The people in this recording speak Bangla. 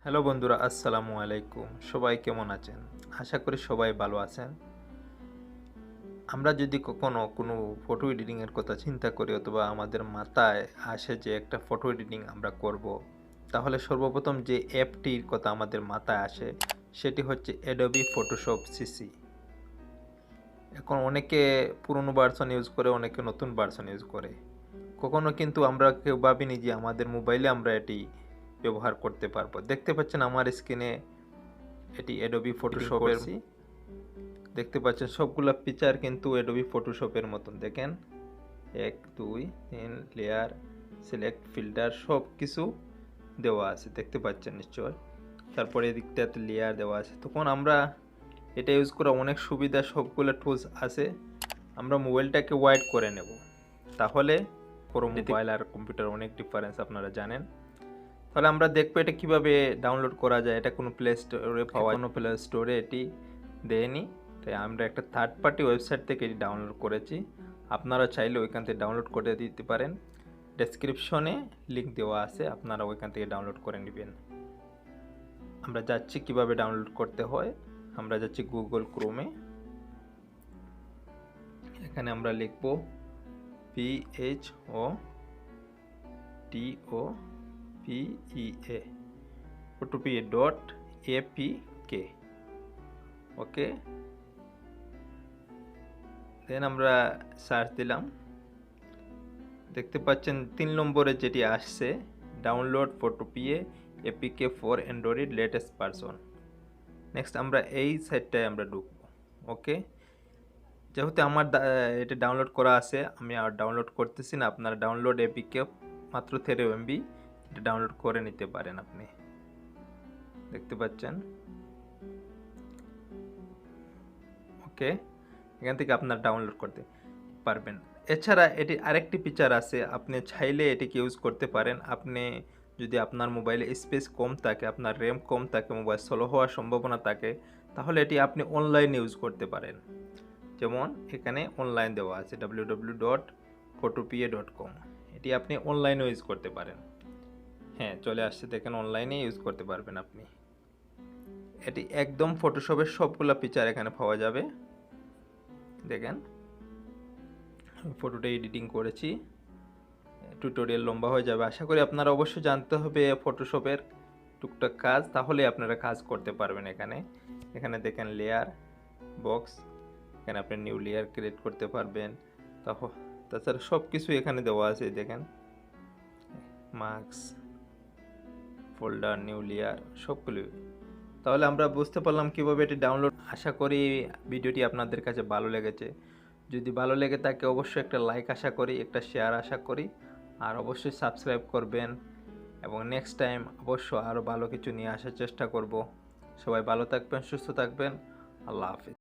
হ্যালো বন্ধুরা, আসসালামু আলাইকুম। সবাই কেমন আছেন? আশা করি সবাই ভালো আছেন। আমরা যদি কখনো কোনো ফটো এডিটিংয়ের কথা চিন্তা করি অথবা আমাদের মাথায় আসে যে একটা ফটো এডিটিং আমরা করব, তাহলে সর্বপ্রথম যে অ্যাপটির কথা আমাদের মাথায় আসে সেটি হচ্ছে অ্যাডোবি ফটোশপ সিসি। এখন অনেকে পুরনো ভার্সন ইউজ করে, অনেকে নতুন ভার্সন ইউজ করে। কখনো কিন্তু আমরা কেউ ভাবিনি যে আমাদের মোবাইলে আমরা এটি ব্যবহার করতে পারবো। দেখতে পাচ্ছেন আমার স্ক্রিনে এটি অ্যাডোবি ফটোশপের দেখতে পাচ্ছেন সবগুলা ফিচার কিন্তু অ্যাডোবি ফটোশপের মতন। দেখেন 1 2 3 লেয়ার, সিলেক্ট, ফিল্টার সব কিছু দেওয়া আছে, দেখতে পাচ্ছেন নিশ্চয়। তারপরে এদিকটাতে লেয়ার দেওয়া আছে। তখন আমরা এটা ইউজ করা অনেক সুবিধা, সবগুলো টুলস আছে। আমরা মোবাইলটাকে ওয়াইড করে নেব, তাহলে পুরো মোবাইল আর কম্পিউটার অনেক ডিফারেন্স আপনারা জানেন। তাহলে আমরা দেখবো এটা কিভাবে ডাউনলোড করা যায়। এটা কোনো প্লে স্টোরে পাওয়া, কোনো প্লে স্টোরে এটি দেয়নি, তাই আমরা একটা থার্ড পার্টি ওয়েবসাইট থেকে এটি ডাউনলোড করেছি। আপনারা চাইলে ওইখান থেকে ডাউনলোড করে দিতে পারেন। ডেসক্রিপশনে লিঙ্ক দেওয়া আছে, আপনারা ওইখান থেকে ডাউনলোড করে নেবেন। আমরা যাচ্ছি কিভাবে ডাউনলোড করতে হয়। আমরা যাচ্ছি গুগল ক্রোমে। এখানে আমরা লিখব photopea.apk। ওকে, দেন আমরা সার্চ দিলাম। দেখতে পাচ্ছেন 3 নম্বরে যেটি আসছে, download Photopea APK for Android latest version. Next আমরা এই সাইটটায় আমরা ঢুকবো। ওকে, যেহেতু আমার এটা ডাউনলোড করা আছে, আমি আর ডাউনলোড করতেছি না। আপনারা ডাউনলোড এপিকে মাত্র 13 MB এটা ডাউনলোড করে নিতে পারেন। আপনি দেখতে পাচ্ছেন। ওকে, এখান থেকে আপনার ডাউনলোড করতে পারবেন। এছাড়া এটি আরেকটি ফিচার আছে, আপনি চাইলে এটিকে ইউজ করতে পারেন। আপনি যদি আপনার মোবাইলে স্পেস কম থাকে, আপনার র্যাম কম থাকে, মোবাইল স্লো হওয়ার সম্ভাবনা থাকে, তাহলে এটি আপনি অনলাইনে ইউজ করতে পারেন। যেমন এখানে অনলাইন দেওয়া আছে www.photopea.com। এটি আপনি অনলাইনেও ইউজ করতে পারেন। হ্যাঁ, চলে আসছে, দেখেন অনলাইনে ইউজ করতে পারবেন আপনি। এটি একদম ফটোশপের সবগুলো ফিচার এখানে পাওয়া যাবে। দেখেন ফটোটা এডিটিং করেছি, টিউটোরিয়াল লম্বা হয়ে যাবে। আশা করি আপনারা অবশ্যই জানতে হবে ফটোশপের টুকটাক কাজ, তাহলে আপনারা কাজ করতে পারবেন। এখানে দেখেন লেয়ার বক্স, এখানে আপনি নিউ লেয়ার ক্রিয়েট করতে পারবেন। তাছাড়া সব কিছু এখানে দেওয়া আছে। দেখেন মার্কস, ফোল্ডার, নিউ লেয়ার সবগুলো। তাহলে আমরা বুঝতে পারলাম কিভাবে এটি ডাউনলোড। আশা করি ভিডিওটি আপনাদের কাছে ভালো লেগেছে। যদি ভালো লেগে থাকে অবশ্যই একটা লাইক আশা করি, একটা শেয়ার আশা করি, আর অবশ্যই সাবস্ক্রাইব করবেন। এবং নেক্সট টাইম অবশ্য আরও ভালো কিছু নিয়ে আসার চেষ্টা করব। সবাই ভালো থাকবেন, সুস্থ থাকবেন। আল্লাহ হাফিজ।